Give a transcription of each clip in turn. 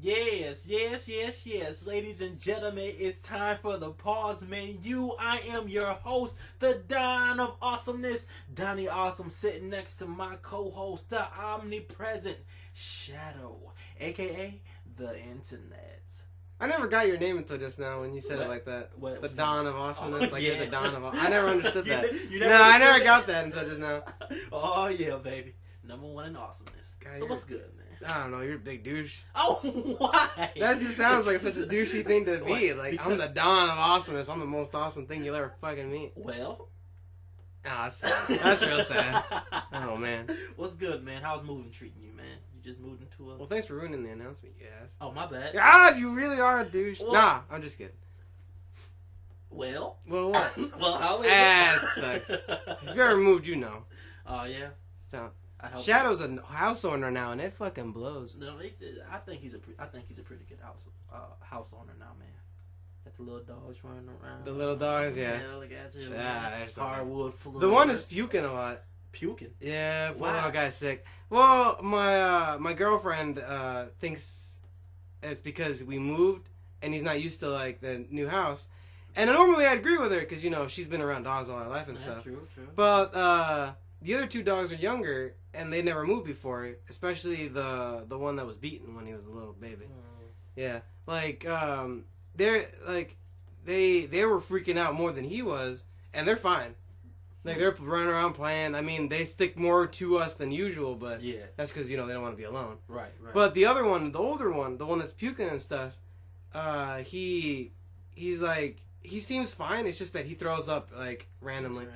Yes. Ladies and gentlemen, it's time for the Pause Menu. I am your host, the Don of Awesomeness, Donnie Awesome, sitting next to my co-host, the omnipresent Shadow, aka the Internet. I never got your name until just now when you said it like that. The Don of Awesomeness, you're the Don of Awesomeness. I never understood that. I never got that until just now. Oh yeah, baby. Number one in awesomeness. God, so what's good, man? I don't know, you're a big douche. Oh, why? That just sounds like such a douchey thing to be. Like, because I'm the Don of Awesomeness. I'm the most awesome thing you'll ever fucking meet. Well. That's real sad. Oh, man. What's good, man? How's moving treating you, man? You just moved into a... Well, thanks for ruining the announcement, yes. Oh, my bad. God, you really are a douche. Well, nah, I'm just kidding. Well, what? Well, how is it? That sucks. If you ever moved, you know. Oh, yeah? So... Shadow's a house owner now, and it fucking blows. No, I think he's a pretty good house owner now, man. Got the little dogs running around. The little dogs, yeah. Look at you. Yeah, there's hardwood floors. The one is puking a lot. Puking? Yeah, poor little guy's sick. Well, my girlfriend thinks it's because we moved, and he's not used to like the new house. And normally I'd agree with her because she's been around dogs all her life and stuff. True. But the other two dogs are younger, and they never moved before. Especially the one that was beaten when he was a little baby. Yeah, like they're like they were freaking out more than he was, and they're fine. Like they're running around playing. I mean, they stick more to us than usual, but that's because they don't want to be alone. Right. But the other one, the older one, the one that's puking and stuff, he's like he seems fine. It's just that he throws up like randomly.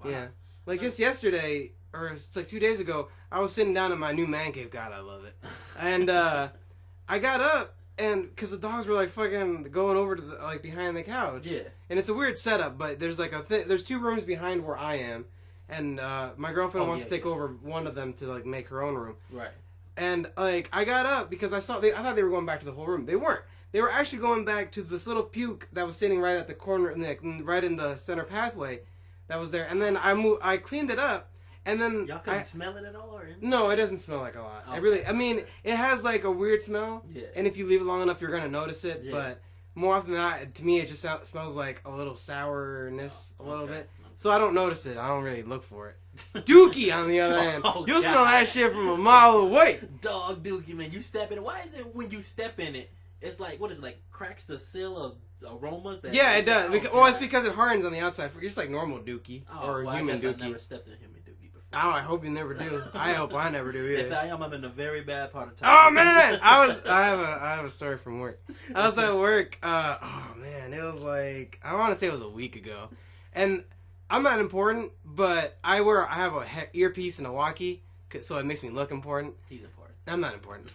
Wow. Yeah. Like just yesterday, or it's like 2 days ago, I was sitting down in my new man cave. God, I love it. And I got up, and because the dogs were like fucking going over to like behind the couch. Yeah. And it's a weird setup, but there's like there's two rooms behind where I am, and my girlfriend wants to take over one of them to like make her own room. Right. And like I got up because I thought they were going back to the whole room. They weren't. They were actually going back to this little puke that was sitting right at the corner, right in the center pathway. That was there, and then I cleaned it up, and then y'all couldn't smell it at all, or anything? No, it doesn't smell like a lot. Okay. I mean, it has like a weird smell, and if you leave it long enough, you're gonna notice it. Yeah. But more often than not, to me, it just smells like a little sourness, a little bit. So I don't notice it. I don't really look for it. Dookie, on the other hand, you'll smell that shit from a mile away. Dog Dookie, man, you step in it. Why is it when you step in it? It's like, what is it, like cracks the seal of aromas? Yeah, it does. It's because it hardens on the outside, just like normal dookie or human dookie. I never stepped in human dookie before. Oh, I hope you never do. I hope I never do either. If I am, I'm in a very bad part of town. Oh man, I have a story from work. I was at work. Oh man, it was like I want to say it was a week ago, and I'm not important, but I have a earpiece and a walkie, so it makes me look important. He's important. I'm not important.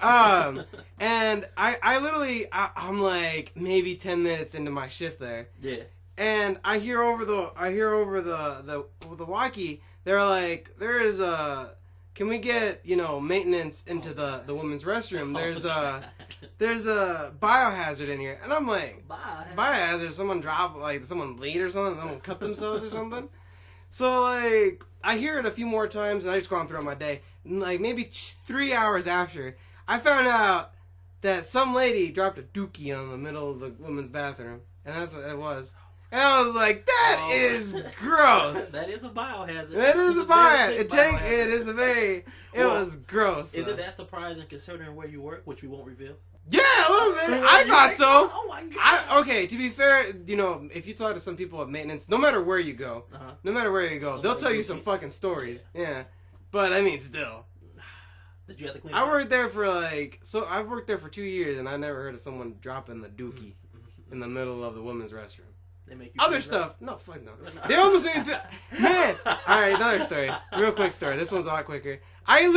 And I literally, I'm like maybe 10 minutes into my shift there. Yeah. And I hear over the walkie, they're like, can we get, maintenance into the women's restroom? There's a biohazard in here. And I'm like, biohazard? Someone someone bleed or something? Someone cut themselves or something? So, like, I hear it a few more times, and I just go on throughout my day. And, like, maybe 3 hours after, I found out that some lady dropped a dookie on the middle of the women's bathroom. And that's what it was. And I was like, that is gross. That is a biohazard. It is a biohazard. It was gross. Is it that surprising considering where you work, which we won't reveal? Yeah, a little bit. I thought so. Oh my god. Okay, to be fair, if you talk to some people at maintenance, no matter where you go, they'll tell you some fucking stories. Yeah. But I mean, still. Did you have to clean? I've worked there for 2 years, and I never heard of someone dropping the dookie in the middle of the women's restroom. They make you other stuff. No, fuck no. They almost made me man. All right, another story. Real quick story. This one's a lot quicker. I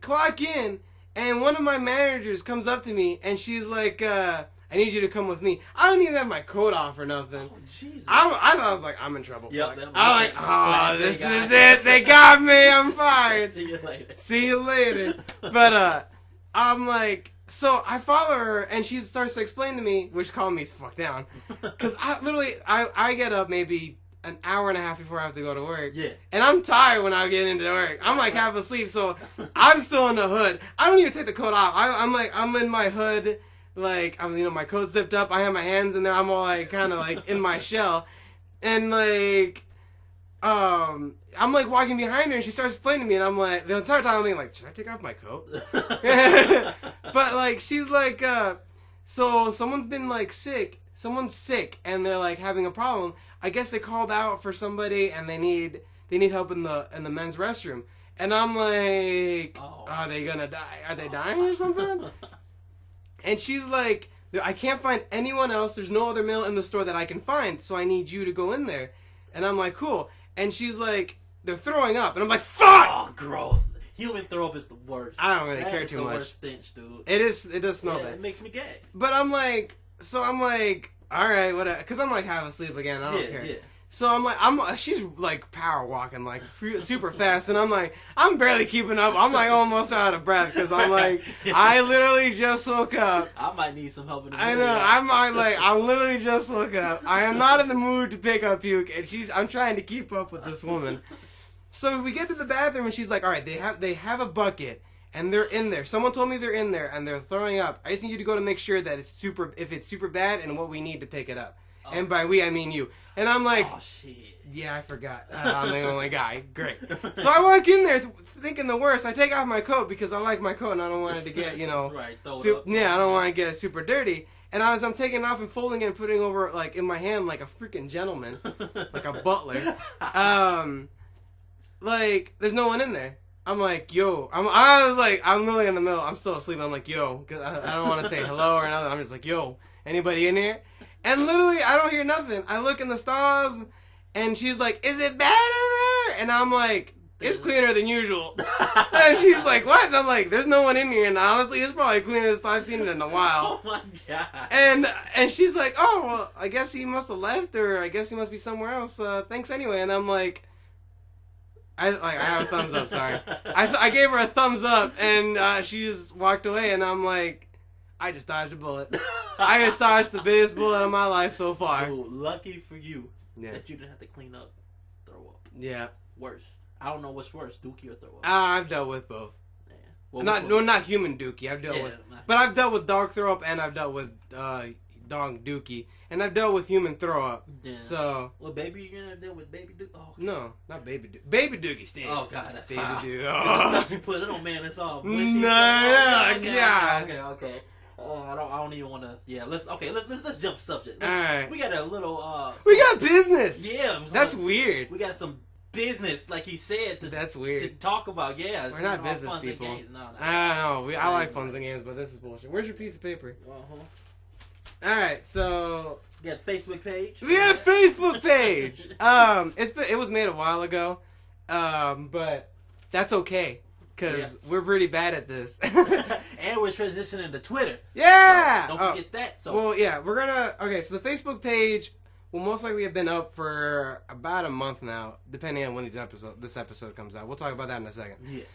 clock in, and one of my managers comes up to me, and she's like, I need you to come with me. I don't even have my coat off or nothing. Oh, Jesus. I was like, I'm in trouble. Yep, I'm like, oh, this is it. They got me. I'm fired. See you later. But, I'm like, so I follow her, and she starts to explain to me, which calmed me the fuck down. Because I get up maybe an hour and a half before I have to go to work. Yeah. And I'm tired when I get into work. I'm like half asleep, so I'm still in the hood. I don't even take the coat off. I'm in my hood, like I'm my coat zipped up. I have my hands in there. I'm all like kind of like in my shell, and like I'm like walking behind her, and she starts explaining to me, and I'm like the entire time I'm thinking like, should I take off my coat? But like she's like, so someone's been like sick. Someone's sick, and they're like having a problem. I guess they called out for somebody, and they need help in the men's restroom. And I'm like, Are they gonna die? Are they dying or something? And she's like, I can't find anyone else. There's no other male in the store that I can find, so I need you to go in there. And I'm like, cool. And she's like, they're throwing up, and I'm like, fuck! Oh, gross. Human throw up is the worst. I don't really care too much. That's the worst stench, dude. It is. It does smell bad. It makes me gag. But I'm like, all right, whatever. Because I'm like half asleep again. I don't care. Yeah. So I'm like, she's like power walking like super fast, and I'm like, I'm barely keeping up. I'm like almost out of breath because I'm like, I literally just woke up. I might need some help in the I know. I literally just woke up. I am not in the mood to pick up puke, and I'm trying to keep up with this woman. So we get to the bathroom, and she's like, all right, they have a bucket. And they're in there. Someone told me they're in there, and they're throwing up. I just need you to go to make sure that if it's super bad, and what we need to pick it up. Oh. And by we, I mean you. And I'm like, oh shit. Yeah, I forgot. I'm the only guy. Great. So I walk in there thinking the worst. I take off my coat because I like my coat, and I don't want it to get, right. I don't want to get it super dirty. And as I'm taking it off and folding it and putting it over like in my hand like a freaking gentleman, like a butler. Like there's no one in there. I'm like, yo, I'm literally in the middle. I'm still asleep. I'm like, yo, cause I don't want to say hello or nothing. I'm just like, yo, anybody in here? And literally, I don't hear nothing. I look in the stalls, and she's like, is it bad in there? And I'm like, it's cleaner than usual. And she's like, what? And I'm like, there's no one in here. And honestly, it's probably cleaner than I've seen it in a while. Oh my god. And she's like, oh, well, I guess he must have left, or I guess he must be somewhere else. Thanks anyway. And I'm like, I have a thumbs up, sorry. I gave her a thumbs up, and she just walked away, and I'm like, I just dodged a bullet. I just dodged the biggest bullet of my life so far. Dude, lucky for you that you didn't have to clean up, throw up. Yeah. Worst. I don't know what's worse, dookie or throw up. I've dealt with both. Yeah. Well, not human dookie. I've dealt with, but I've dealt with dog throw up, and I've dealt with dog dookie, and I've dealt with human throw up. Yeah. So. Well, baby, you're gonna deal with baby dookie. Oh, okay. No, not baby dookie. Baby dookie stinks. Oh God, that's baby dookie. Oh. The stuff you put it on, man, it's all bushy. No, Okay. I don't even want to. Yeah, let's jump subject. All right. We got a little. We got business. Yeah. That's weird. We got some business, like he said. That's weird. To talk about. Yeah. We're not business people. No. I know. I like funs and games, but this is bullshit. Where's your piece of paper? All right, so we got a Facebook page. We got a Facebook page. It was made a while ago, but that's okay because we're pretty bad at this. And we're transitioning to Twitter. Yeah, so don't forget that. So well, yeah, we're gonna. Okay, so the Facebook page will most likely have been up for about a month now, depending on when this episode comes out. We'll talk about that in a second. Yeah.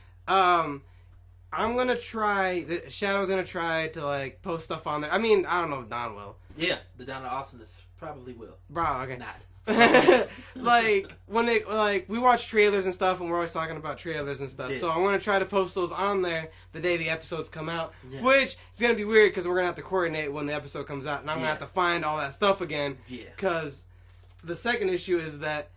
I'm gonna try. Shadow's gonna try to like post stuff on there. I mean, I don't know if Don will. Yeah, the Don of Awesomeness probably will. Bro, okay. Not. Like when we watch trailers and stuff, and we're always talking about trailers and stuff. Yeah. So I'm gonna try to post those on there the day the episodes come out. Yeah. Which is gonna be weird because we're gonna have to coordinate when the episode comes out, and I'm gonna have to find all that stuff again. Yeah. Because the second issue is that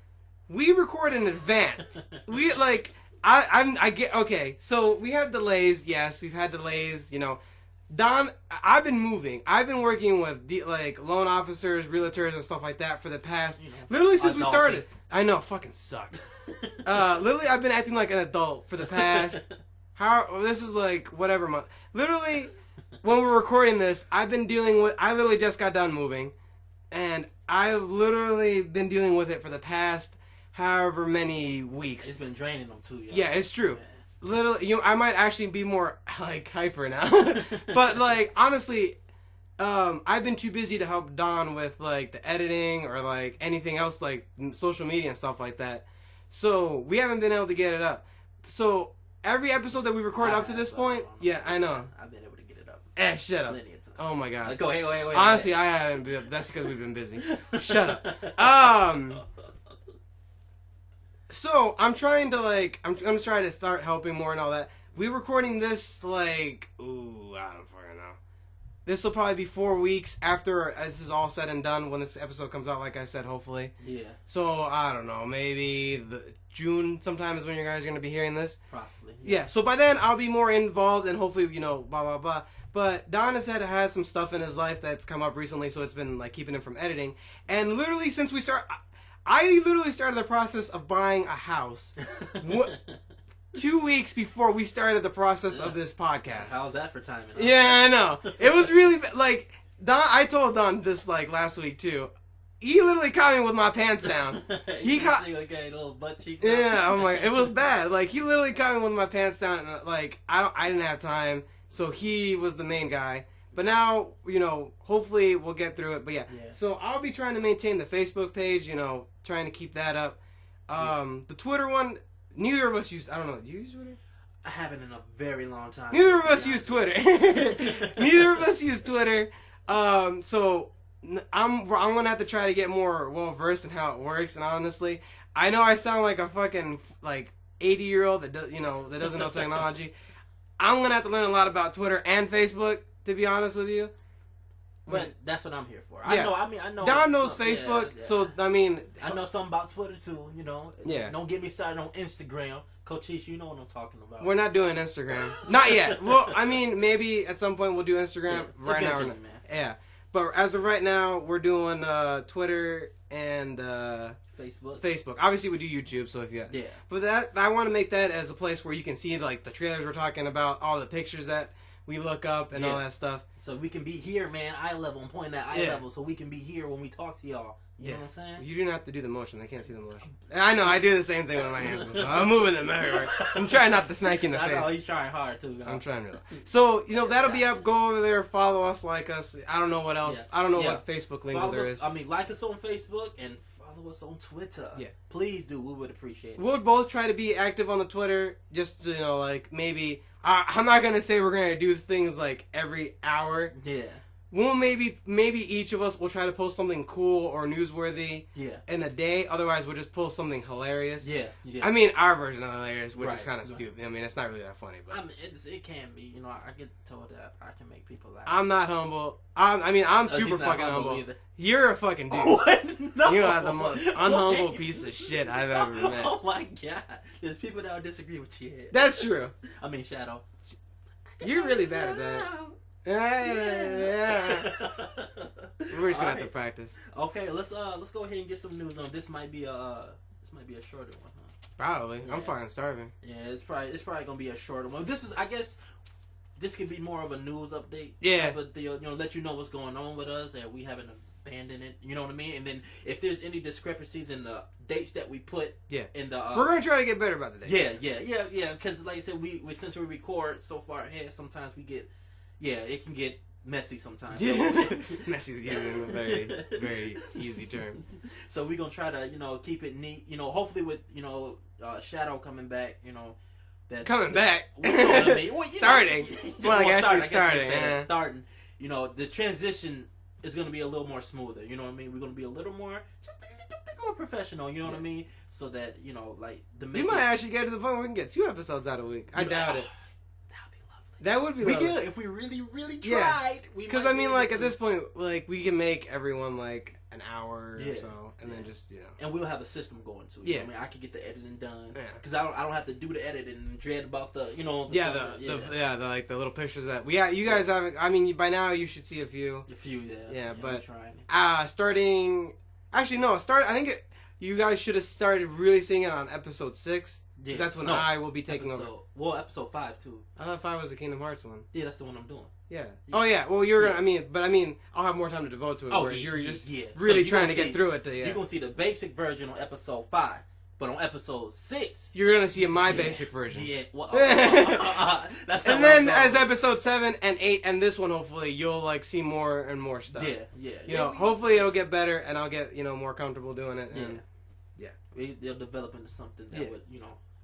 we record in advance. We like. I get okay. So we have delays. Yes, we've had delays. Don. I've been moving. I've been working with loan officers, realtors, and stuff like that for the past literally since we started. I know, fucking sucked. Literally, I've been acting like an adult for the past. This is like whatever month. Literally, when we're recording this, I've been dealing with. I literally just got done moving, and I've literally been dealing with it for the past. However many weeks. It's been draining them too. Yeah, it's true. Yeah. Literally, I might actually be more like hyper now. But like honestly, I've been too busy to help Don with like the editing or like anything else like social media and stuff like that. So we haven't been able to get it up. So every episode that we recorded up to this point, yeah, I know. I've been able to get it up. Shut up. Oh my god. Go ahead. Honestly, I haven't. That's because we've been busy. Shut up. So I'm trying to I'm gonna try to start helping more and all that. We're recording this I don't fucking know. This will probably be 4 weeks after this is all said and done when this episode comes out. Like I said, hopefully. Yeah. So I don't know. Maybe June sometime is when you guys are gonna be hearing this. Possibly. Yeah. So by then I'll be more involved and hopefully blah blah blah. But Don has some stuff in his life that's come up recently, so it's been keeping him from editing. And literally since I literally started the process of buying a house 2 weeks before we started the process of this podcast. How's that for timing? Huh? Yeah, I know. It was really Don. I told Don this last week too. He literally caught me with my pants down. He caught little butt cheeks. Yeah, I'm it was bad. He literally caught me with my pants down, and I didn't have time, so he was the main guy. But now, hopefully we'll get through it. But yeah. So I'll be trying to maintain the Facebook page, trying to keep that up. The Twitter one, neither of us use. I don't know. Do you use Twitter? I haven't in a very long time. Neither of us use Twitter. Neither of us use Twitter. So I'm gonna have to try to get more well versed in how it works. And honestly, I know I sound like a fucking 80-year-old that that doesn't know technology. I'm gonna have to learn a lot about Twitter and Facebook, to be honest with you. But that's what I'm here for. Yeah. I know. Don knows Facebook, so I know something about Twitter too. Yeah. Don't get me started on Instagram, Cochise. You know what I'm talking about. We're not doing Instagram, not yet. Well, maybe at some point we'll do Instagram. Right now, man. Yeah. But as of right now, we're doing Twitter and Facebook. Obviously, we do YouTube, so if you But I want to make that as a place where you can see the trailers we're talking about, all the pictures that we look up and all that stuff. So we can be here, man, eye level. I'm pointing at eye level, so we can be here when we talk to y'all. You know what I'm saying? You do not have to do the motion. They can't see the motion. I know. I do the same thing with my hands. So I'm moving them everywhere. I'm trying not to smack you in the face. I know. He's trying hard, too. I'm trying really. So, that'll be up. Go over there. Follow us. Like us. I don't know what else. I don't know what Facebook link there is. Like us on Facebook and follow us on Twitter. Yeah. Please do. We would appreciate it. We'll both try to be active on the Twitter. Just, maybe... I'm not going to say we're going to do things every hour. Yeah. Well, maybe each of us will try to post something cool or newsworthy in a day. Otherwise, we'll just post something hilarious. Yeah. Our version of hilarious, which is kind of stupid. It's not really that funny. But it can be. I get told that I can make people laugh. I'm not humble. I'm super fucking humble. You're a fucking dude. What? No. You are the most unhumble piece of shit I've ever met. Oh my god. There's people that will disagree with you. That's true. Shadow. You're really bad at that. Yeah. We're just gonna have to practice. Okay, let's go ahead and get some news on. This might be a shorter one, huh? Probably. Yeah. I'm fucking starving. Yeah, it's probably gonna be a shorter one. I guess this could be more of a news update. Yeah. But let you know what's going on with us, that we haven't abandoned it. You know what I mean? And then if there's any discrepancies in the dates that we put in the we're gonna try to get better about the dates. Yeah. Because like I said, we since we record so far ahead, sometimes we get it can get messy sometimes. Messy is a very, very easy term. So we're gonna try to keep it neat. Hopefully with Shadow coming back. Coming back. Starting. Starting. Starting. The transition is gonna be a little more smoother. You know what I mean? We're gonna be a little more more professional. You know what I mean? So that we might actually get to the point where we can get 2 episodes out a week. I doubt it. That would be lovely. We could if we really, really tried. Because at this point, we can make everyone an hour or so, and then just And we'll have a system going too. You know what I mean, I could get the editing done. Because I don't have to do the editing and dread about the the little pictures that you guys have. By now you should see a few. But starting. Actually, no. I think you guys should have started really seeing it on episode 6. Because that's when I will be taking over. Well, episode 5 too. I thought 5 was the Kingdom Hearts one. Yeah, that's the one I'm doing. Yeah. Oh yeah. Well, you're gonna. I'll have more time to devote to it. Whereas you're just really trying to get through it. You're gonna see the basic version on episode 5, but on episode 6, you're gonna see my basic version. Yeah. Well, that's and then as episode 7 and 8 and this one, hopefully you'll see more and more stuff. Yeah. Hopefully it'll get better and I'll get more comfortable doing it. And, they'll develop into something that would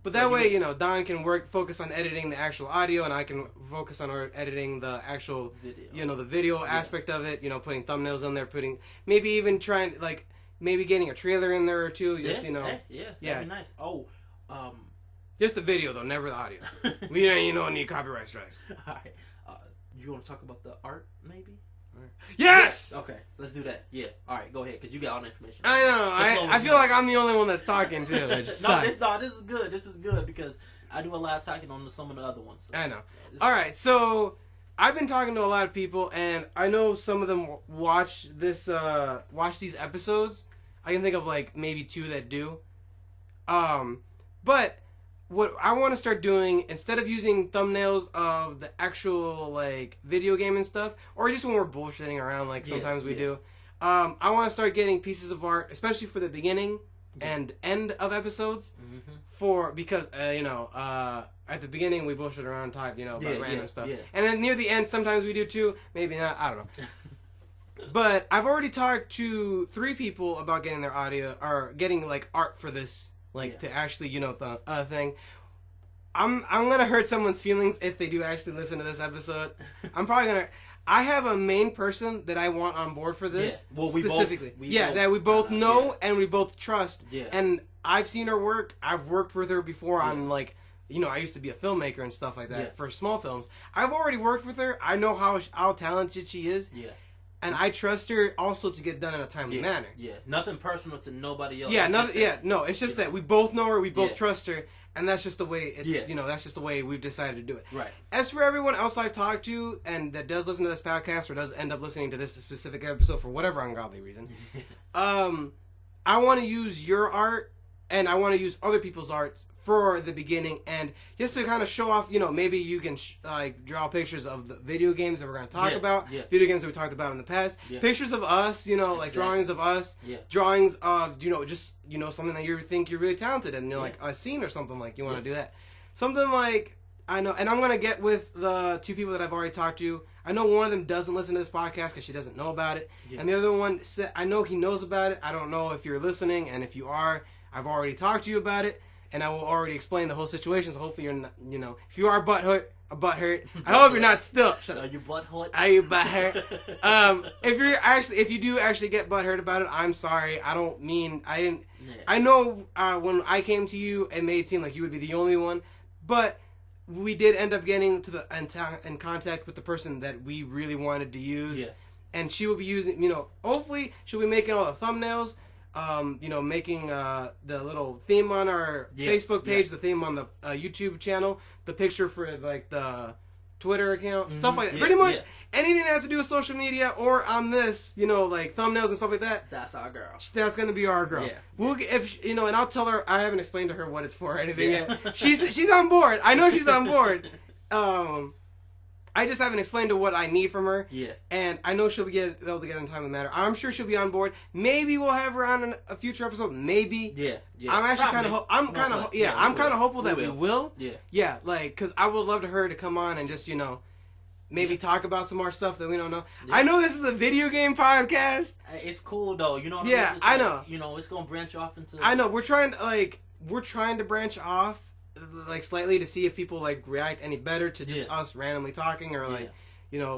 But that way, Don can focus on editing the actual audio, and I can focus on editing the actual video. The video aspect of it. Putting thumbnails on there, maybe even trying maybe getting a trailer in there or two. Just that'd be nice. Oh, just the video though, never the audio. We don't need copyright strikes. All right. You want to talk about the art, maybe? Yes. Okay, let's do that. Yeah. All right, go ahead, because you got all the information. I know. I feel like I'm the only one that's talking too. This is good. This is good because I do a lot of talking on some of the other ones. So. I know. All right, so I've been talking to a lot of people, and I know some of them watch these episodes. I can think of like maybe 2 that do. But what I want to start doing, instead of using thumbnails of the actual like video game and stuff, or just when we're bullshitting around like sometimes we do, I want to start getting pieces of art, especially for the beginning and end of episodes, because at the beginning we bullshit around, talk about random stuff, and then near the end sometimes we do too. Maybe not. I don't know. But I've already talked to 3 people about getting their audio or getting like art for this. To actually, thing. I'm gonna hurt someone's feelings if they do actually listen to this episode. I'm probably gonna. I have a main person that I want on board for this specifically. That we both know and we both trust. Yeah. And I've seen her work. I've worked with her before on I used to be a filmmaker and stuff like that for small films. I've already worked with her. I know how talented she is. Yeah. And I trust her also to get done in a timely manner. Yeah, nothing personal to nobody else. Yeah, it's just that we both know her, we both trust her, and that's just the way it's. That's just the way we've decided to do it. Right. As for everyone else I've talked to and that does listen to this podcast or does end up listening to this specific episode for whatever ungodly reason, I want to use your art and I want to use other people's arts for the beginning, and just to kind of show off, maybe you can draw pictures of the video games that we're going to talk about, video games that we talked about in the past, pictures of us, like drawings of us, drawings of, just, something that you think you're really talented in, like a scene or something, like you want to do that. Something like, I know, and I'm going to get with the 2 people that I've already talked to. I know one of them doesn't listen to this podcast because she doesn't know about it, and the other one, I know he knows about it. I don't know if you're listening, and if you are, I've already talked to you about it. And I will already explain the whole situation, so hopefully you're not, if you are butthurt, I hope you're not still. Are you butthurt? Are you butthurt? If you do actually get butthurt about it, I'm sorry. I didn't. Yeah. I know when I came to you, it made it seem like you would be the only one, but we did end up getting in contact with the person that we really wanted to use, and she will be using, hopefully she'll be making all the thumbnails. Making the little theme on our Facebook page, the theme on the YouTube channel, the picture for like the Twitter account, stuff like that. Pretty much anything that has to do with social media or on this, like thumbnails and stuff like that. That's our girl. That's gonna be our girl. Yeah. We'll and I'll tell her. I haven't explained to her what it's for or anything yet. She's on board. I know she's on board. I just haven't explained to what I need from her. Yeah. And I know she'll be able to get in time and matter. I'm sure she'll be on board. Maybe we'll have her on a future episode. Maybe. Yeah. I'm actually kind of. I'm kind of hopeful that we will. Yeah. Yeah. Because I would love her to come on and just maybe talk about some more stuff that we don't know. Yeah. I know this is a video game podcast. It's cool though. You know what I mean? Yeah, I know. It's gonna branch off into. I know we're trying to branch off. Slightly to see if people react any better to just us randomly talking or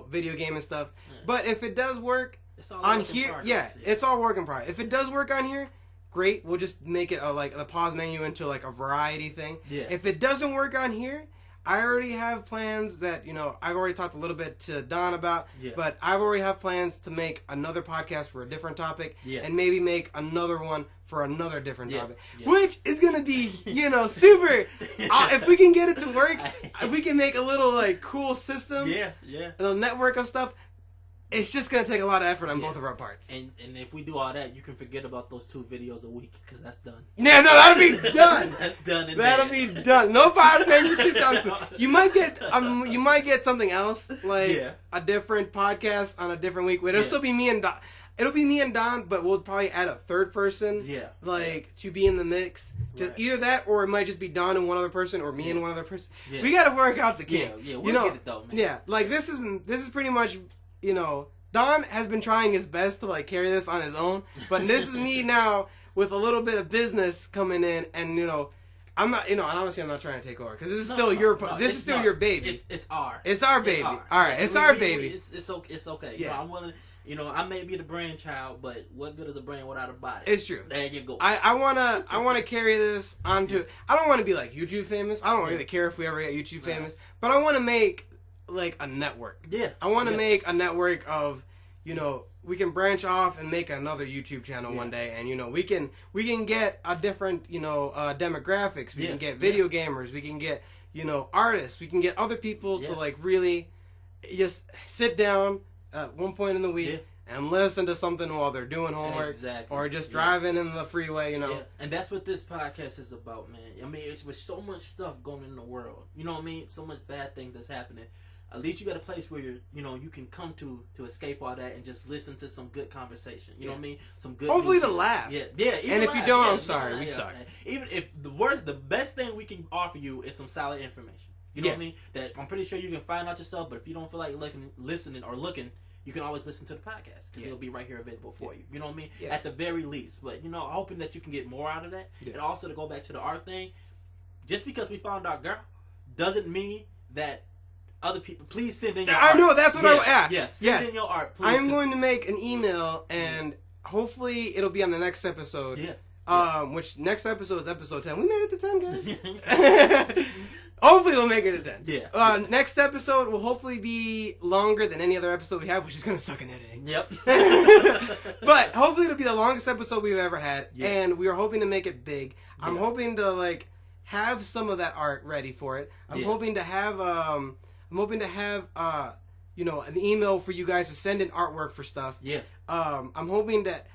video game and stuff. Yeah. But if it does work on here, it's all work in progress. If it does work on here, great. We'll just make it the pause menu into a variety thing. Yeah. If it doesn't work on here, I already have plans that, I've already talked a little bit to Don about, but I already have plans to make another podcast for a different topic and maybe make another one for another different topic, which is going to be, super. If we can get it to work, we can make a little, cool system, a little network of stuff. It's just going to take a lot of effort on both of our parts. And if we do all that, you can forget about those 2 videos a week, because that's done. Yeah, no, that'll be done. That's done. That'll be done. No podcast for 2000. You might get something else, a different podcast on a different week. It'll still be me and Don. It'll be me and Don, but we'll probably add a third person, to be in the mix. Just either that, or it might just be Don and one other person, or me and one other person. Yeah. We got to work out the game. Yeah, we'll get it though, man. Yeah, this is pretty much. Don has been trying his best to carry this on his own, but this is me now with a little bit of business coming in, and I'm not, and obviously I'm not trying to take over because this is still your baby. It's our baby. All right, it's our baby. It's okay. Yeah. I'm willing. I may be the brainchild, but what good is a brain without a body? It's true. There you go. I wanna carry this onto. I don't want to be like YouTube famous. I don't really care if we ever get YouTube famous, but I want to make like a network. Yeah. I want to make a network of, we can branch off and make another YouTube channel one day, and we can get a different demographics. We can get video gamers. We can get artists. We can get other people to like really just sit down at one point in the week and listen to something while they're doing homework or just driving in the freeway. And that's what this podcast is about, man. I mean, it's with so much stuff going in the world. You know what I mean? So much bad thing that's happening. At least you got a place where you can come to escape all that and just listen to some good conversation. You know what I mean? Some good. Hopefully to laugh. Yeah. And if you don't, I'm sorry. We suck. Even if the best thing we can offer you is some solid information. You know what I mean? That I'm pretty sure you can find out yourself. But if you don't feel like listening, you can always listen to the podcast because it'll be right here available for you. You know what I mean? Yeah. At the very least. But hoping that you can get more out of that. Yeah. And also to go back to the art thing, just because we found our girl doesn't mean that other people, please send in your art. I know, that's what I asked. Yes, send in your art, please. I'm going to make an email, and hopefully it'll be on the next episode. Yeah. Which next episode is episode 10. We made it to 10, guys. Hopefully we'll make it to 10. Yeah. Next episode will hopefully be longer than any other episode we have, which is going to suck in editing. Yep. But hopefully it'll be the longest episode we've ever had, and we are hoping to make it big. Yeah. I'm hoping to, have some of that art ready for it. I'm hoping to have... an email for you guys to send in artwork for stuff. Yeah. I'm hoping that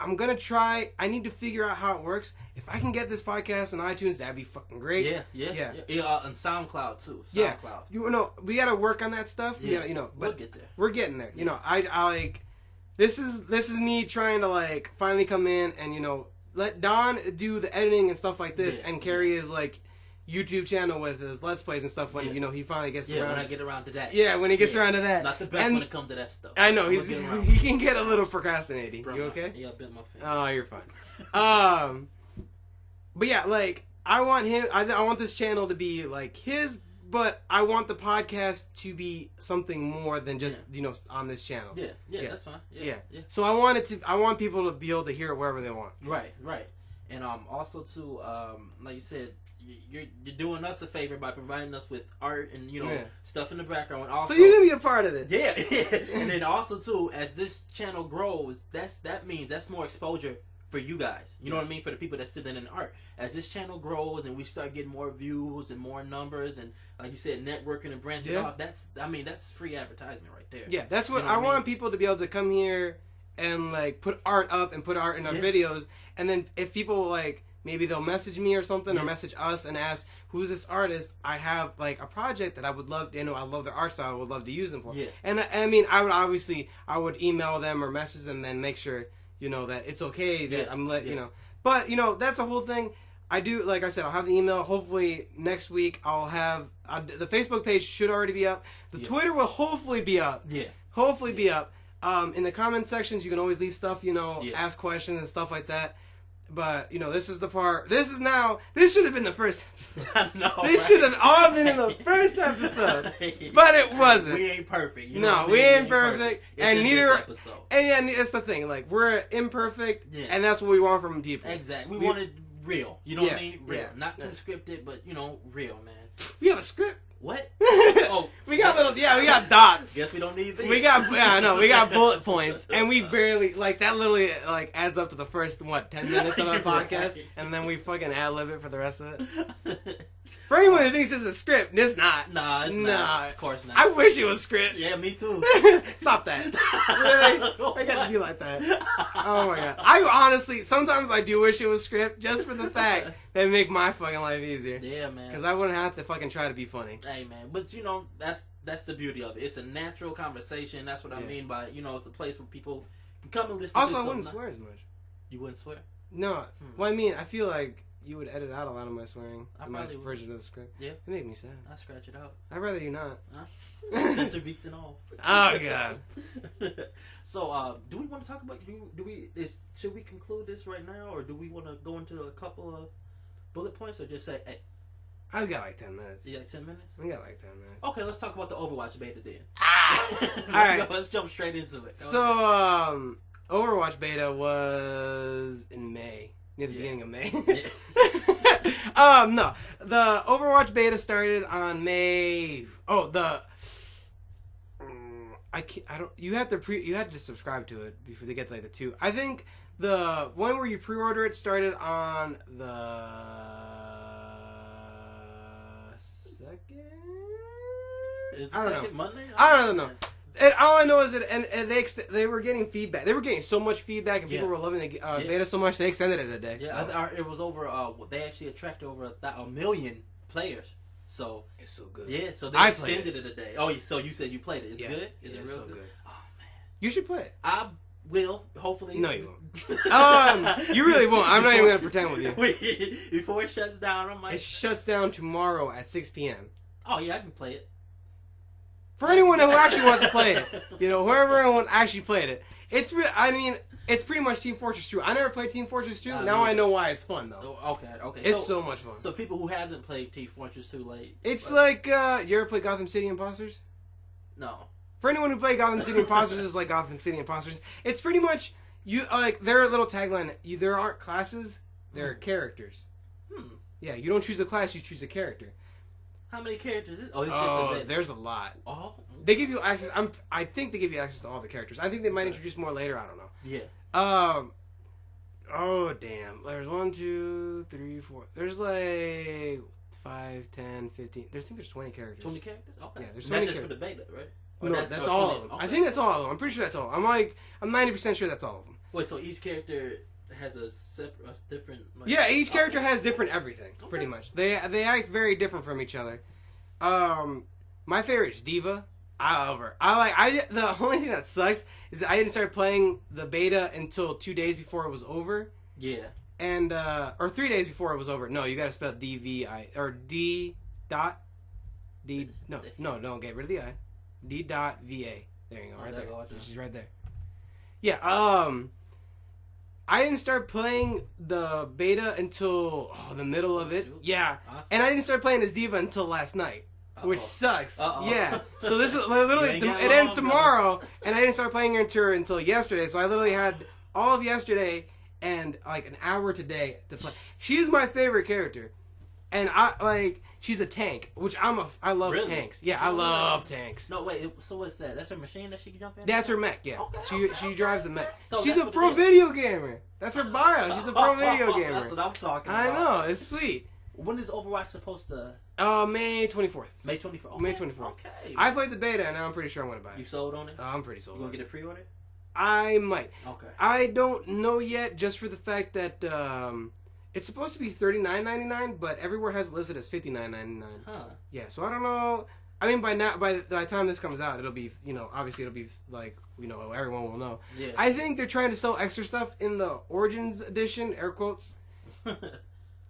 I'm gonna try. I need to figure out how it works. If I can get this podcast on iTunes, that'd be fucking great. Yeah. And SoundCloud too. SoundCloud. We gotta work on that stuff. Yeah. But we'll get there. We're getting there. I this is me trying to finally come in and let Don do the editing and stuff like this, and carry his YouTube channel with his Let's Plays and stuff when he finally gets around. When I get around to that. Yeah, when he gets around to that. Not the best when it comes to that stuff. I know he can get a little procrastinating. You okay? Yeah, I bit my finger. Oh, you're fine. But yeah, I want him. I want this channel to be his, but I want the podcast to be something more than just on this channel. Yeah, that's fine. Yeah. So I want people to be able to hear it wherever they want. Right, and also too, like you said. You're doing us a favor by providing us with art and stuff in the background. And also, so you're gonna be a part of it. Yeah. And then also too, as this channel grows, that means that's more exposure for you guys. You know what I mean? For the people that sit in art. As this channel grows and we start getting more views and more numbers and like you said, networking and branching off. That's free advertisement right there. Yeah, that's what I want people to be able to come here and put art up and put art in our videos, and then if people maybe they'll message me or something or message us and ask, who's this artist? I have a project that I would love, I love their art style. I would love to use them for. Yeah. And I mean, I would email them or message them and make sure, that it's okay that I'm but that's the whole thing. I do, like I said, I'll have the email. Hopefully next week I'll have, the Facebook page should already be up. The Twitter will hopefully be up. Yeah. Hopefully be up. In the comment sections, you can always leave stuff, ask questions and stuff like that. But, this is the part. This should have been the first episode. This should have all been in the first episode. But it wasn't. We ain't perfect. We ain't perfect. And neither. And it's the thing. We're imperfect. Yeah. And that's what we want from people. Exactly. We wanted real. You know what I mean? Real. Yeah. Not too scripted, but, real, man. We have a script. What? We got dots. Guess we don't need these. We got bullet points, and we barely that literally adds up to the first 10 minutes of our podcast, and then we fucking ad-lib it for the rest of it. For anyone who thinks it's a script, it's not. Nah, it's not. Of course not. I wish it was script. Yeah, me too. Stop that. Really? I got to be like that. Oh my god. I honestly, sometimes I do wish it was script, just for the fact that it make my fucking life easier. Yeah, man. Because I wouldn't have to fucking try to be funny. Hey, man. But, that's the beauty of it. It's a natural conversation. That's what I mean by, it's a place where people can come and listen to Also, I wouldn't swear as much. You wouldn't swear? No. Well, I mean, I feel like you would edit out a lot of my swearing in my version of the script. Yeah. It made me sad. I scratch it out. I'd rather you not. Censor beeps and all. Oh, God. So, do we want to talk about, should we conclude this right now, or do we want to go into a couple of bullet points or just say, hey? I got like 10 minutes. You got 10 minutes? We got like 10 minutes. Okay, let's talk about the Overwatch beta then. Alright. Let's jump straight into it. So, Overwatch beta was in May. Near the beginning of May. No. The Overwatch beta started on May... Oh, you have to subscribe to it before they get like the 2. I think the one where you pre-order it started on the 2nd? Is the second Monday? I don't know. And all I know is that and they were getting feedback. They were getting so much feedback, and people were loving the beta so much they extended it a day. Yeah, so. It was over. They actually attracted over a million players. So it's so good. Yeah, so they extended it a day. Oh, so you said you played it? It's good. Is it real so good? Oh man, you should play it. I will. Hopefully, no, you won't. You really won't. I'm not even gonna pretend with you. Before it shuts down, I might. It shuts down tomorrow at 6 p.m. Oh yeah, I can play it. For anyone who actually wants to play it, whoever actually played it, it's it's pretty much Team Fortress 2. I never played Team Fortress 2. Now I know why it's fun though. Okay. It's so much fun. So people who hasn't played Team Fortress 2, it's like you ever play Gotham City Imposters? No. For anyone who played Gotham City Imposters, it's like Gotham City Imposters. It's pretty much their little tagline. There aren't classes, there are characters. Yeah, you don't choose a class, you choose a character. How many characters is? Oh, it's just a bit. There's a lot. Oh, they give you access. I think they give you access to all the characters. I think they might introduce more later. I don't know. Yeah. Oh damn. There's 1, 2, 3, 4. There's like 5, 10, 15. I think there's 20 characters. 20 characters? Okay. Yeah, there's 20 that's just for the beta, right? Or no, that's all of them. Okay. I think that's all of them. I'm pretty sure that's all. I'm 90% sure that's all of them. Wait, so each character has a different... yeah, each character has different everything, pretty much. They act very different from each other. My favorite is D.Va. I love her. The only thing that sucks is that I didn't start playing the beta until 2 days before it was over. Yeah. And, or 3 days before it was over. No, you gotta spell D-V-I, or D dot, D, no, don't get rid of the I. D dot V-A. There you go, right there. She's right there. Yeah, I didn't start playing the beta until the middle of it. Shoot. Yeah. And I didn't start playing as D.Va until last night. Which sucks. Yeah. So this is literally, it ends tomorrow, and I didn't start playing her until yesterday. So I literally had all of yesterday and like an hour today to play. She's my favorite character. And she's a tank, which I love tanks. Yeah, I love tanks. No, wait, so what's that? That's her machine that she can jump in? That's her mech, yeah. She drives the mech. So she's a pro video gamer. That's her bio. She's a pro video gamer. That's what I'm talking about. I know, it's sweet. When is Overwatch supposed to... May 24th. May 24th. Okay. May 24th. Okay. I played the beta, and now I'm pretty sure I'm going to buy it. You sold on it? I'm pretty sold on it. You going to get a pre-order? I might. Okay. I don't know yet, just for the fact that it's supposed to be $39.99, but everywhere has it listed as $59.99. Huh. Yeah, so I don't know. I mean, by the time this comes out, it'll be, obviously it'll be like, everyone will know. Yeah. I think they're trying to sell extra stuff in the Origins edition, air quotes.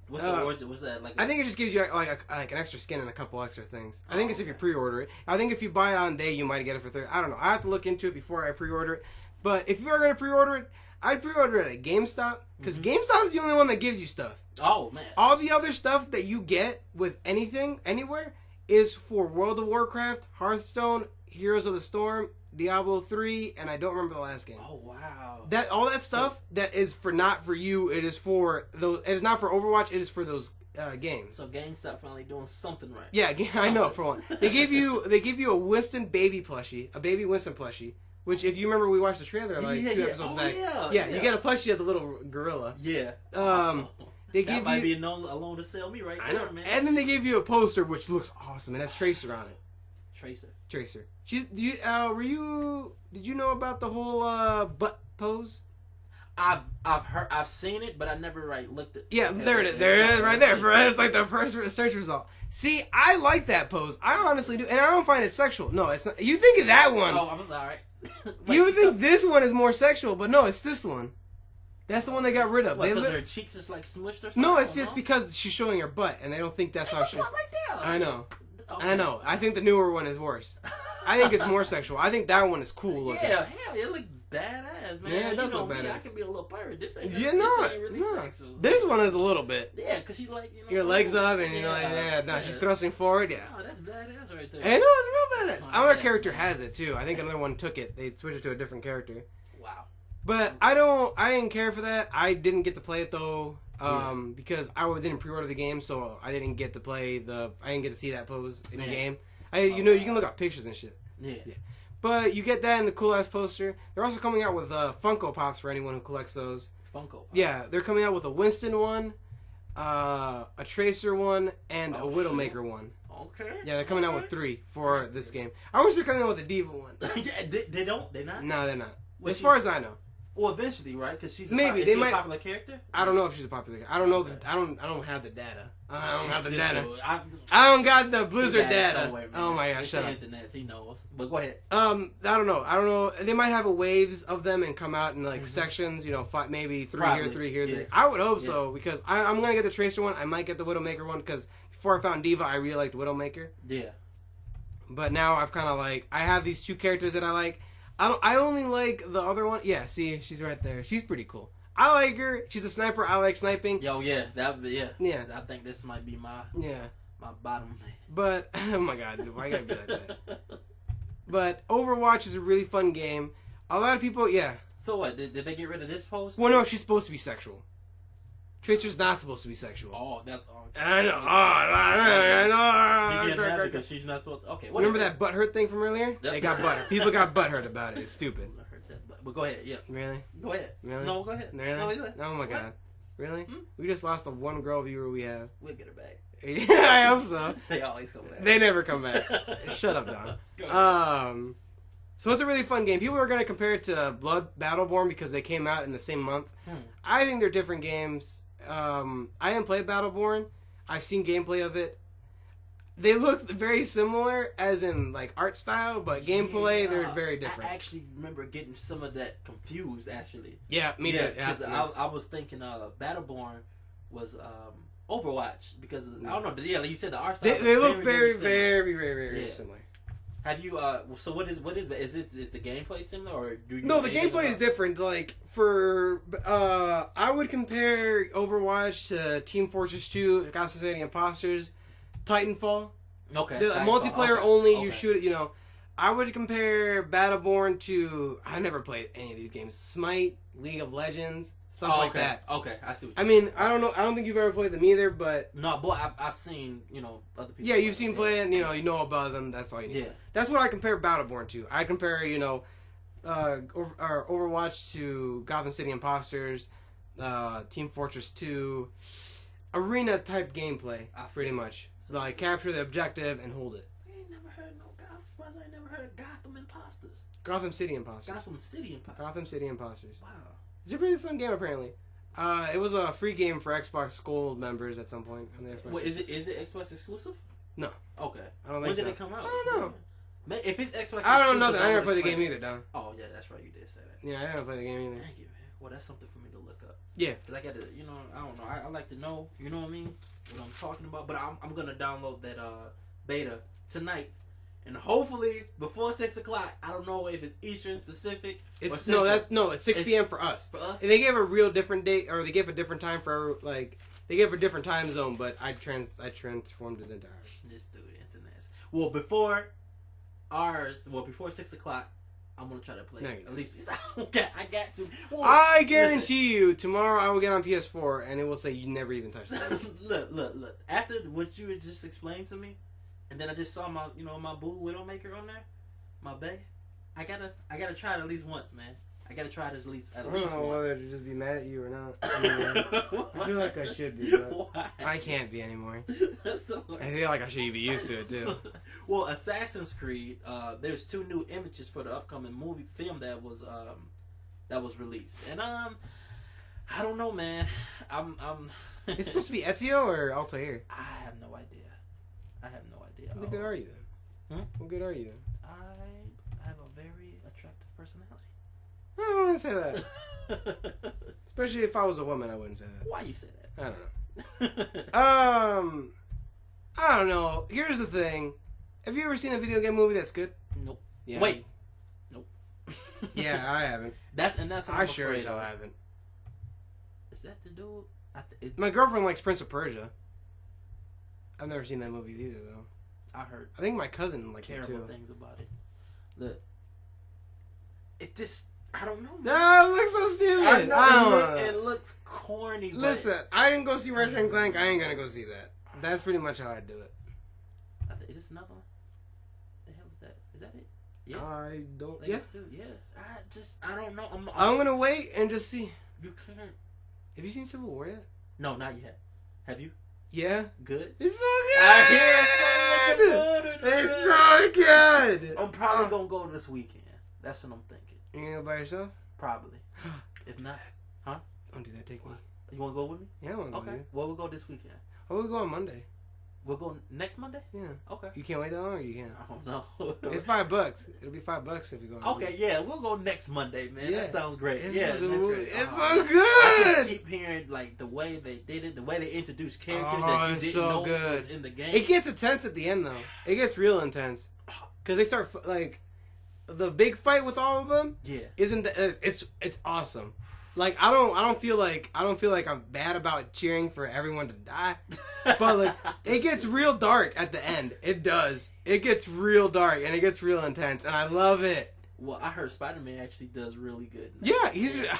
What's the Origin? What's that? I think it just gives you like an extra skin and a couple extra things. I think it's if you pre-order it. I think if you buy it on day, you might get it for $30. I don't know. I have to look into it before I pre-order it. But if you are going to pre-order it, I'd pre-order it at GameStop, because GameStop is the only one that gives you stuff. Oh, man. All the other stuff that you get with anything, anywhere, is for World of Warcraft, Hearthstone, Heroes of the Storm, Diablo 3, and I don't remember the last game. Oh, wow. All that stuff that is not for you, it is for those. It is not for Overwatch, it is for those games. So GameStop finally doing something right. Yeah, I know, for one. They give you a Winston baby plushie, a baby Winston plushie. Which, if you remember, we watched the trailer 2 episodes back. Yeah, you get a plushie of the little gorilla. Yeah. That might be a loan to sell me right there, man. And then they give you a poster which looks awesome, and has Tracer on it. Tracer. Did you know about the whole butt pose? I've seen it, but I never looked at. Yeah, there it is, right there, bro. It's like the first search result. See, I like that pose. I honestly do, and I don't find it sexual. No, it's not. You think of that one? Oh, I'm sorry. You would think this one is more sexual, but no, it's this one. That's the one they got rid of. Because her cheeks is like smushed or something? No, it's just because she's showing her butt, and they don't think that's how she... right there. I know. Okay. I know. I think the newer one is worse. I think it's more sexual. I think that one is cool looking. Yeah, hell, it look badass, man. Yeah, it does you know look me, badass. I can be a little pirate. This ain't, You're this not. ain't really No. sexual. This one is a little bit. Yeah, because she like, you know. Your legs up and you're like, yeah, no, she's thrusting forward, yeah. Oh, that's badass right there. I know, it's real badass. Oh, Our yes, character man. has it too. I think another one took it. They switched it to a different character. Wow. But I didn't care for that. I didn't get to play it though, because I didn't pre-order the game, so I didn't get to play I didn't get to see that pose in the game. You can look up pictures and shit. Yeah. But you get that in the cool ass poster. They're also coming out with Funko Pops for anyone who collects those. Funko Pops. Yeah, they're coming out with a Winston one, a Tracer one, and a Widowmaker one. Okay. Yeah, they're coming out with 3 for this game. I wish they're coming out with a Diva one. Yeah, they don't. They're not. No, they're not. Was as she- far as I know. Well, eventually, right? Because she's Maybe, is they she might- a popular character. I don't know if she's a popular. I don't know. I don't have the data. I don't have the This data. dude, I don't got the Blizzard he got it data. somewhere, man. Oh my god, It's shut the up. internet. He knows. But go ahead. I don't know. They might have a waves of them and come out in like sections. You know, maybe 3 Probably, here, 3 here. yeah. 3. I would hope so because I'm gonna get the Tracer one. I might get the Widowmaker one because before I found Diva, I really liked Widowmaker. Yeah. But now I've kind of like I have these 2 characters that I like. I only like the other one. Yeah, see, she's right there. She's pretty cool. I like her. She's a sniper. I like sniping. Yo, yeah. Yeah. Yeah. I think this might be my Yeah. bottom. But oh my god, dude, why gotta be like that? But Overwatch is a really fun game. A lot of people, yeah. So what? Did they get rid of this post? Well, no, she's supposed to be sexual. Tracer's not supposed to be sexual. Oh, that's all. I know. I know. She getting happy because she's not supposed to. Okay. Remember that butthurt thing from earlier? Yep. They got butthurt. People got butthurt about it. It's stupid. I heard that, but go ahead. Yeah. Really? Go ahead. Really? No, go ahead. Really? No, he's Oh my god. Really? We just lost the one girl viewer we have. We'll get her back. Yeah, I hope so. They always come back. They never come back. Shut up, Don. Go ahead. So it's a really fun game. People are going to compare it to Blood Battleborn because they came out in the same month. I think they're different games. I haven't played Battleborn. I've seen gameplay of it. They look very similar, as in like art style, but gameplay they're very different. I actually remember getting some of that confused. Actually, Yeah, me too. because Yeah. I was thinking Battleborn was Overwatch because I don't know. Yeah, like you said, the art style. They look very, similar. very Yeah. similar. Have you? So what is that? Is the gameplay similar or do you? No, know the anything gameplay is about- different. Like for I would compare Overwatch to Team Fortress 2, Gotham City Imposters, Titanfall. Okay. The Titanfall, multiplayer okay, only. okay. You shoot it. You know, I would compare Battleborn to. I never played any of these games. Smite, League of Legends, stuff like okay. that. Okay, I see. What I you're mean, I don't know. I don't think you've ever played them either. But saying. No, boy, I've seen other people. yeah, you've seen play. playing. You know about them. That's all you need. Yeah. That's what I compare Battleborn to. I compare Overwatch to Gotham City Imposters, Team Fortress 2, arena type gameplay, pretty much. So like capture the objective and hold it. I ain't never heard no Gotham. I'm surprised I ain't never heard Gotham Imposters. Gotham City Imposters. Gotham City Imposters. Gotham City Imposters. Wow. It's a really fun game apparently. It was a free game for Xbox Gold members at some point on the Xbox. Wait, is it Xbox exclusive? No. Okay. I don't When think did so. it come out? I don't know. Man, if it's Xbox I don't exclusive, know nothing. I that never would played the game explain either, Don. Oh yeah, that's right. You did say that. Yeah, I never played the game either. Thank you, man. Well, that's something for me to look up. Yeah. Cause I gotta, I don't know. I like to know, you know what I mean, what I'm talking about. But I'm gonna download that beta tonight, and hopefully before 6:00. I don't know if it's Eastern Pacific. Or It's Central. it's 6 p.m. for us. For us. And they gave a real different date, or they gave a different time for they gave a different time zone, but I transformed it into ours. Just do the internet. Well, before 6:00, I'm gonna try to play. No, it. you're At not. least I got to. Well, I guarantee you, tomorrow I will get on PS4 and it will say you never even touched it. Look. After what you had just explained to me, and then I just saw my boo Widowmaker on there, my bae. I gotta try it at least once, man. I gotta try it at least I don't know once. whether to just be mad at you or not. I feel like I should be, but Why? I can't be anymore. So, I feel like I should be used to it too. well, Assassin's Creed. There's 2 new images for the upcoming film that was released, and I don't know, man. I'm. It's supposed to be Ezio or Altair. I have no idea. How good are you then? How good are you then? I have a very attractive personality. I don't want to say that. Especially if I was a woman, I wouldn't say that. Why you say that? I don't know. I don't know. Here's the thing. Have you ever seen a video game movie that's good? Nope. Yeah. Wait. Nope. Yeah, I haven't. That's I sure as hell haven't. Is that the dude? My girlfriend likes Prince of Persia. I've never seen that movie either, though. I heard. I think my cousin liked it too. Terrible things about it. Look, it just. I don't know. No, it looks so stupid. It looks corny. Listen, I didn't go see Ratchet and Clank. I ain't gonna go see that. That's pretty much how I do it. Is this another one? The hell is that? Is that it? Yeah. I don't. Yes. Yes. I don't know. I'm gonna wait and just see. You can't. Have you seen Civil War yet? No, not yet. Have you? Yeah. Good. It's so good. It's so good. I'm probably gonna go this weekend. That's what I'm thinking. You gonna go by yourself? Probably. If not, huh? Don't do that. Take me. You wanna go with me? Yeah, I wanna go with you. Well, we'll go this weekend. Oh, we'll go on Monday. We'll go next Monday? Yeah. Okay. You can't wait that long, or you can? I don't know. It's $5. It'll be $5 if you go. Okay, yeah, we'll go next Monday, man. Yeah. That sounds great. It's that's great. It's so good. I just keep hearing like the way they did it, the way they introduced characters that you didn't know was in the game. It gets intense at the end, though. It gets real intense because they start like the big fight with all of them. Yeah, it's awesome. Like I don't feel like I'm bad about cheering for everyone to die, but like it gets real dark at the end. It does. It gets real dark and it gets real intense, and I love it. Well, I heard Spider-Man actually does really good. Yeah,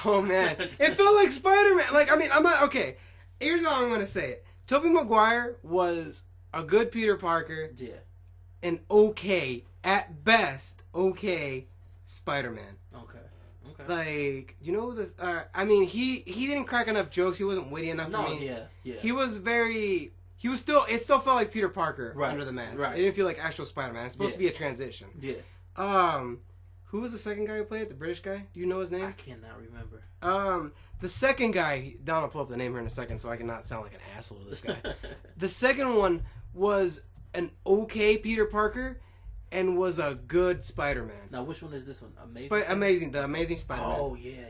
oh man, it felt like Spider-Man. Like I mean, I'm not okay. Here's how I'm gonna say it. Tobey Maguire was a good Peter Parker. Yeah. An okay, at best, okay Spider-Man. Okay. Like, you know this? I mean, he didn't crack enough jokes. He wasn't witty enough for me. Yeah. He was very. He was still. It still felt like Peter Parker under the mask. Right. It didn't feel like actual Spider-Man. It's supposed to be a transition. Yeah. Who was the second guy who played it? The British guy? Do you know his name? I cannot remember. The second guy. Don will pull up the name here in a second, so I can not sound like an asshole to this guy. The second one was an okay Peter Parker. And was a good Spider-Man. Now, which one is this one? Amazing. The Amazing Spider-Man. Oh, yeah.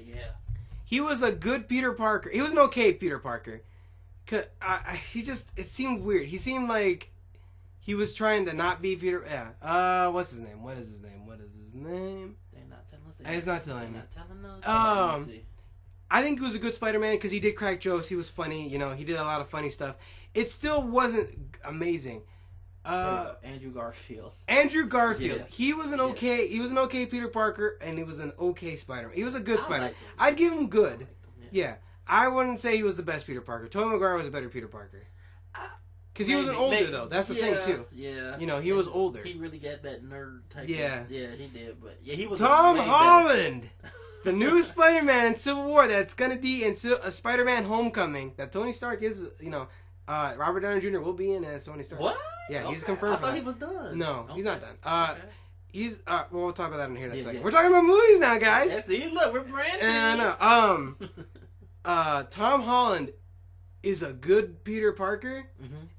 He was a good Peter Parker. He was an okay Peter Parker. It seemed weird. He seemed like he was trying to not be Peter. Yeah. What's his name? What is his name? They're not telling us. It's not telling me. Not telling us. I think he was a good Spider-Man because he did crack jokes. He was funny. You know, he did a lot of funny stuff. It still wasn't amazing. Andrew Garfield. Yeah. He was an okay. He was an okay Peter Parker, and he was an okay Spider-Man. He was a good Spider-Man. I'd give him good. Yeah, I wouldn't say he was the best Peter Parker. Tobey Maguire was a better Peter Parker. Because he was an older though. That's the thing too. Yeah. You know, he was older. He really got that nerd type. Yeah. Yeah, he did. But yeah, he was. Tom Holland, the new Spider-Man in Civil War. That's gonna be in Spider-Man: Homecoming. That Tony Stark is. You know. Robert Downey Jr. will be in as Tony Stark. What? Yeah, he's confirmed. I thought he was done. No, he's not done. He's. Well, we'll talk about that in here in a second. Yeah. We're talking about movies now, guys. Yeah, see, look, we're branching. And Tom Holland is a good Peter Parker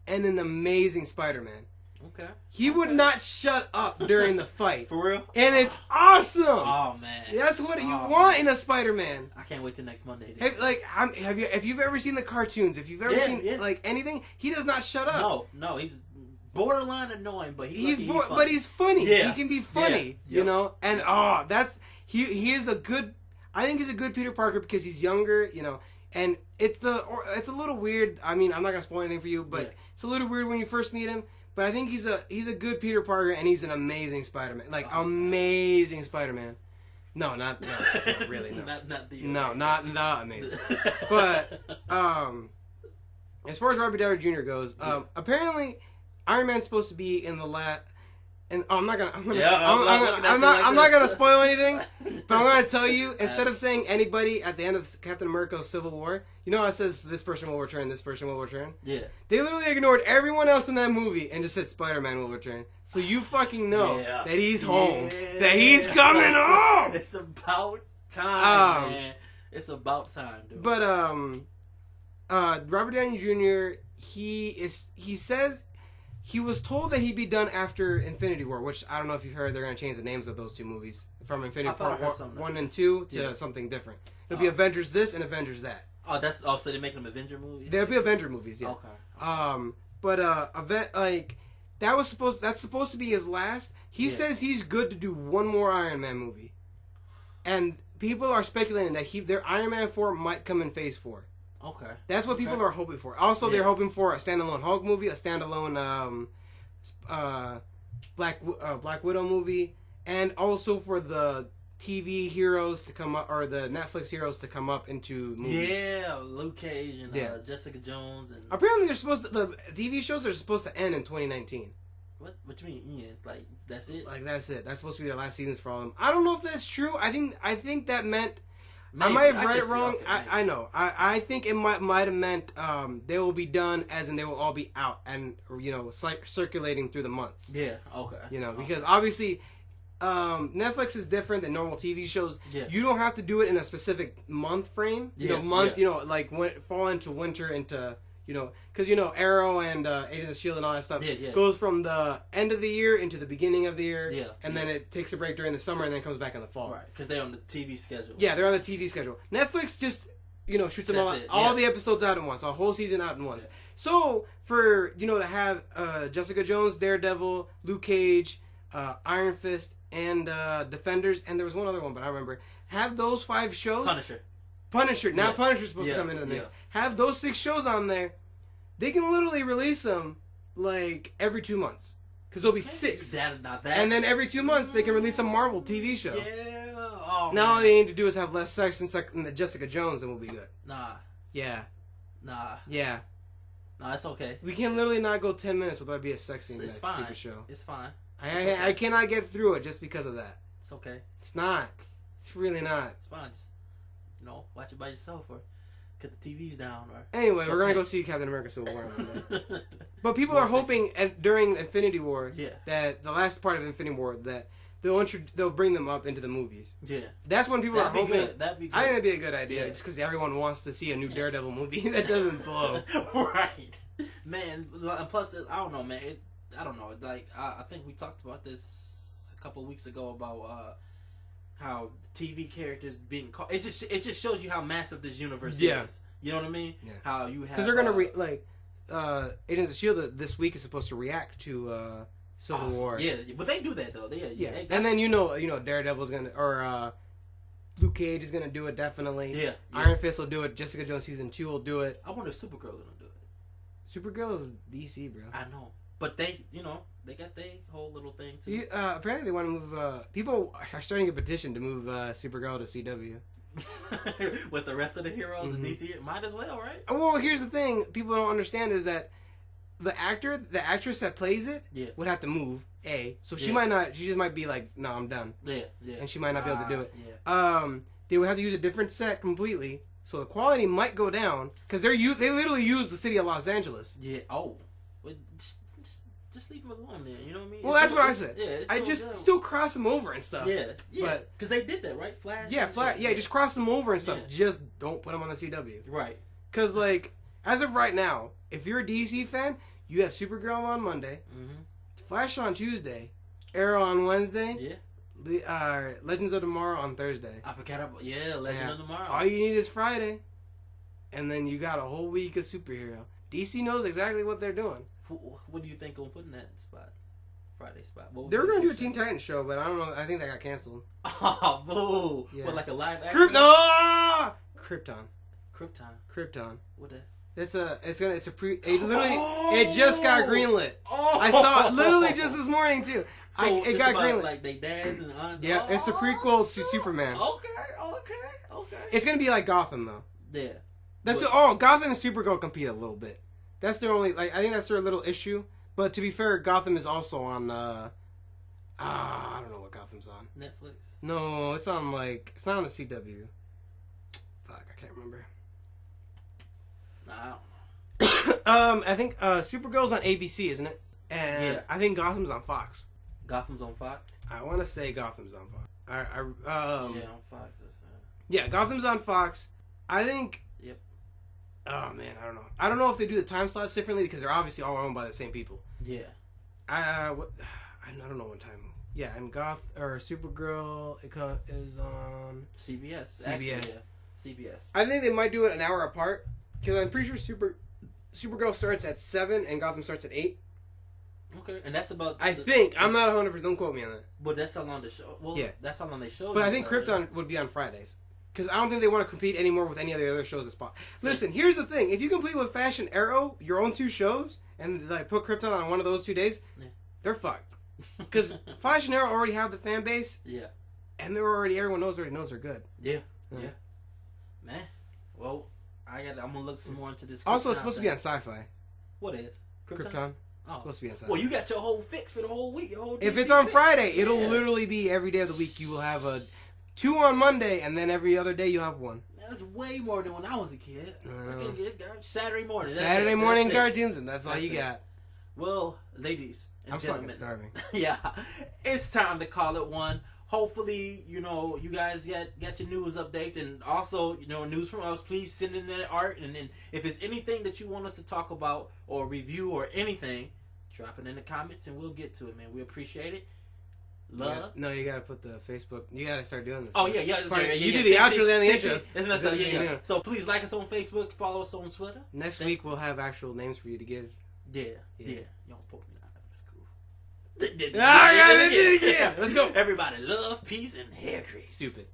and an amazing Spider-Man. Okay. He would not shut up during the fight. For real? And it's awesome. Oh man. That's what you want in a Spider-Man. I can't wait till next Monday. If you've ever seen the cartoons, if you've ever seen like anything, he does not shut up. No, he's borderline annoying, but he's funny. Yeah. He can be funny, you know. And he is a good. I think he's a good Peter Parker because he's younger, you know. And it's a little weird. I mean, I'm not gonna spoil anything for you, but it's a little weird when you first meet him. But I think he's a good Peter Parker, and he's an amazing Spider-Man. Amazing Spider-Man. No, not really. No. Not amazing. But as far as Robert Downey Jr. goes, apparently Iron Man's supposed to be in the last. And I'm not gonna spoil anything, but I'm gonna tell you, instead of saying anybody at the end of Captain America's Civil War, you know how it says this person will return, this person will return? Yeah. They literally ignored everyone else in that movie and just said Spider-Man will return. So you fucking know that he's home. That he's coming home! It's about time, man. It's about time, dude. But Robert Downey Jr., he says he was told that he'd be done after Infinity War, which I don't know if you've heard. They're going to change the names of those two movies from Infinity War 1 and 2 to something different. It'll be Avengers this and Avengers that. So they make them Avenger movies? They'll be Avenger movies, yeah. Okay. That's supposed to be his last. He says he's good to do one more Iron Man movie. and people are speculating that their Iron Man 4 might come in Phase 4. Okay. That's what people are hoping for. Also, they're hoping for a standalone Hulk movie, a standalone Black Widow movie, and also for the TV heroes to come up, or the Netflix heroes to come up into movies. Yeah, Luke Cage and Jessica Jones. And apparently the TV shows are supposed to end in 2019. What you mean, Ian? Like, that's it? Like, that's it. That's supposed to be their last seasons for all of them. I don't know if that's true. I think that meant... Maybe. I might have read it wrong. Okay, I know. I think it might have meant they will be done, as in they will all be out and, circulating through the months. Yeah, okay. Because obviously... Netflix is different than normal TV shows. Yeah. You don't have to do it in a specific month frame. Like fall into winter into, because Arrow and Agents of S.H.I.E.L.D. and all that stuff goes from the end of the year into the beginning of the year, and then it takes a break during the summer and then comes back in the fall. Right, because they're on the TV schedule. Yeah, they're on the TV schedule. Netflix just, shoots them all the episodes out at once, a whole season out at once. Yeah. So, for, to have Jessica Jones, Daredevil, Luke Cage, Iron Fist, and Defenders, and there was one other one, but I don't remember. Have those 5 shows. Punisher. Now Punisher's supposed to come into the mix. Have those 6 shows on there. They can literally release them like every 2 months, because there'll be 6. Not that. And then every 2 months they can release a Marvel TV show. Yeah. Oh, now all they need to do is have less sex in the Jessica Jones, and we'll be good. Nah. Yeah. Nah. Yeah. Nah, it's okay. We can literally not go 10 minutes without it being a sex scene in that stupid show. It's fine. I cannot get through it just because of that. It's okay. It's not. It's really not. It's fine. Just, watch it by yourself or cut the TVs down. Or anyway, we're going to go see Captain America Civil War. But people are hoping during Infinity War that the last part of Infinity War that they'll bring them up into the movies. Yeah. That's when people are hoping. That'd be good. I think that'd be a good idea just because everyone wants to see a new Daredevil movie that doesn't blow. Right. Man, plus, I don't know, man. I don't know. Like, I think we talked about this a couple of weeks ago about how TV characters being called. It just shows you how massive this universe is. You know what I mean? Yeah. How you have, because they're gonna Agents of S.H.I.E.L.D. this week is supposed to react to Civil War. Yeah, but they do that though. And then Daredevil's gonna, or Luke Cage is gonna do it definitely. Yeah. Iron Fist will do it. Jessica Jones season 2 will do it. I wonder if Supergirl's gonna do it. Supergirl is DC, bro. I know. But they got their whole little thing too. Apparently they want to move. People are starting a petition to move Supergirl to CW. With the rest of the heroes, the DC might as well, right? Well, here's the thing: people don't understand is that the actress that plays it, would have to move. So she might not. She just might be like, "No, I'm done." Yeah. And she might not be able to do it. Yeah. They would have to use a different set completely, so the quality might go down because they literally use the city of Los Angeles. Yeah. Oh. Just leave them alone, then. You know what I mean? Well, that's what I said. Yeah, I just still cross them over and stuff. Yeah. Because they did that, right? Flash. Yeah, just cross them over and stuff. Yeah. Just don't put them on the CW. Right. Because as of right now, if you're a DC fan, you have Supergirl on Monday, Flash on Tuesday, Arrow on Wednesday. Yeah. Legends of Tomorrow on Thursday. I forgot about Legends of Tomorrow. All you need is Friday, and then you got a whole week of superhero. DC knows exactly what they're doing. What do you think on putting that spot? Friday spot. They were going to do a Teen Titans show, but I don't know. I think that got canceled. Oh, boo. Yeah. What, like a live action? Krypton. Krypton. What that? It just got greenlit. I saw it literally just this morning too. So it got greenlit. Like they dads and aunts. Yeah, it's a prequel to Superman. Okay. It's gonna be like Gotham though. Yeah. Gotham and Supergirl compete a little bit. That's their only, I think that's their little issue. But to be fair, Gotham is also on, I don't know what Gotham's on. Netflix? No, it's on, it's not on the CW. Fuck, I can't remember. I don't know. I think, Supergirl's on ABC, isn't it? And I think Gotham's on Fox. Gotham's on Fox? I want to say Gotham's on Fox. On Fox. Yeah, Gotham's on Fox. I think... Oh man, I don't know. I don't know if they do the time slots differently because they're obviously all owned by the same people. Yeah. I don't know what time. Yeah, and Supergirl is on CBS. CBS. I think they might do it an hour apart because I'm pretty sure Supergirl starts at 7 and Gotham starts at 8. Okay, and that's about. I think I'm not 100%. Don't quote me on that. But that's how long the show. Well, yeah, that's how long they show. But I think Krypton would be on Fridays. Because I don't think they want to compete anymore with any of the other shows at Spot. Listen, here's the thing: if you compete with Fashion Arrow, your own 2 shows, and like put Krypton on one of those 2 days, they're fucked. Because Fashion Arrow already have the fan base. Yeah. And they're already everyone already knows they're good. Yeah. Man, well, I'm gonna look some more into this. Also, it's supposed to be on Sci-Fi. What is Krypton? Oh. It's supposed to be on Sci-Fi. Well, you got your whole fix for the whole week. Your whole if it's on Friday, it'll literally be every day of the week. You will have 2 on Monday, and then every other day you have 1. Man, that's way more than when I was a kid. Saturday morning. Saturday morning cartoons, and that's all you got. Well, ladies and gentlemen, fucking starving. Yeah, it's time to call it one. Hopefully, you guys get your news updates, and also, news from us. Please send in that art, and if it's anything that you want us to talk about or review or anything, drop it in the comments, and we'll get to it, man. We appreciate it. Love. You gotta put the Facebook. You gotta start doing this. Oh yeah. You do the outro and the intro. It's messed up. Yeah. So please like us on Facebook, follow us on Twitter. Next week we'll have actual names for you to give. Yeah. You don't put me on. That's cool. Yeah. Let's go. Everybody, love, peace, and hair grease. Stupid.